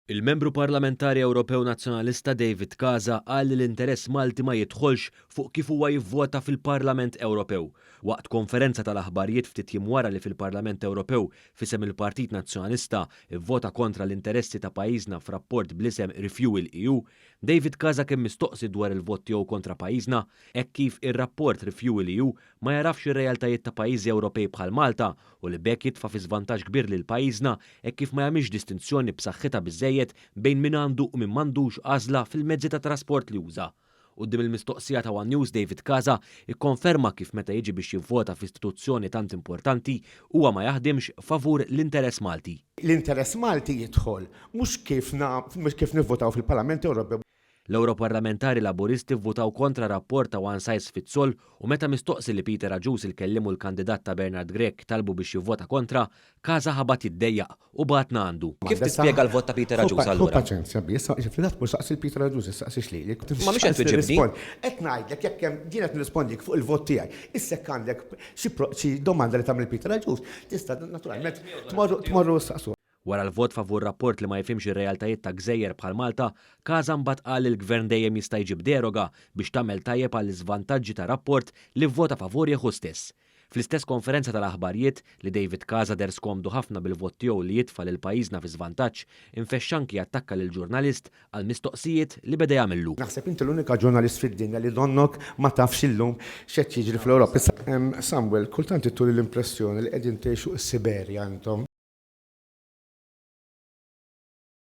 Il-Membru Parlamentari Ewropew Nazzjonalista David Casa qal li l-interess Malti ma jidħolx fuq kif huwa jivvota fil-Parlament Ewropew. Waqt konferenza tal-aħbarijiet ftit jiem wara li fil-Parlament Ewropew fisem il-Partit Nazzjonalista ivvota kontra l-interessi ta' pajjiżna f'rapport bl-isem Refuel EU, David Casa kien mistoqsi dwar il-vot tiegħu kontra pajjiżna hekk kif ir-rapport Refuel EU ma jarafx ir-realtajiet ta' pajjiżi Ewropej bħal Malta u li bekk jitfa' fi żvantaġġ kbir lil pajjiżna hekk kif ma jagħmilx distinzjoni b'saħħitha biżejjed bejn min għandu u min m'għandux għażla fil-mezzi ta' trasport li juża. Quddiem il-mistoqsija ta' One News David Casa ikkonferma kif meta jiġi biex jivvota f'istituzzjoni tant importanti huwa ma jaħdimx favur l-interess Malti. L-interess Malti jidħol mhux kif nivvotaw fil-Parlament Ewropew. L-Europarlamentari Laburisti vvotaw kontra rapport ta' One Size Fits All u meta mistoqsi li Peter Aġus il-kellimu l-kandidat ta' Bernard Grek talbu biex jivvota kontra, Casa ħabat jiddejjaq u batna għandu. Kif tispjega l-vot ta' Peter Aġus allura? Paċenzja biss, ġifri tkun saqsi Peter Aġus, saqsix li. Ma mhux qed tiġibni. Qed ngħidlek jekk hemm din qed nirrispondik fuq il-vot tiegħi. Issa għandek xi domanda li tagħmel Peter Aġus, tista' naturalment tmorru saqsu. Wara l-vot favur rapport li ma jifhimx ir-realtajiet ta' gżejjer bħal Malta, Casa mbagħad qal il-Gvern dejjem jista' jġib deroga biex tagħmel tajjeb għall iżvantaġġi ta' rapport li vvota favur jieħu stess. Fl-istess konferenza tal-aħbarijiet li David Casa ders komdu ħafna bil-vot tiegħu li jitfa' lil pajjiżna fi żvantaġġ, infexxanki attakka lil ġurnalist għal mistoqsijiet li beda jagħmillu. Naħseb inti l-unika ġurnalist fid-dinja li donnok ma tafx illum x'qed jiġri fl-Ewropa. Samuel, kultant ittu l-impressjoni li qegħdin tgħixu s-Siberja intom.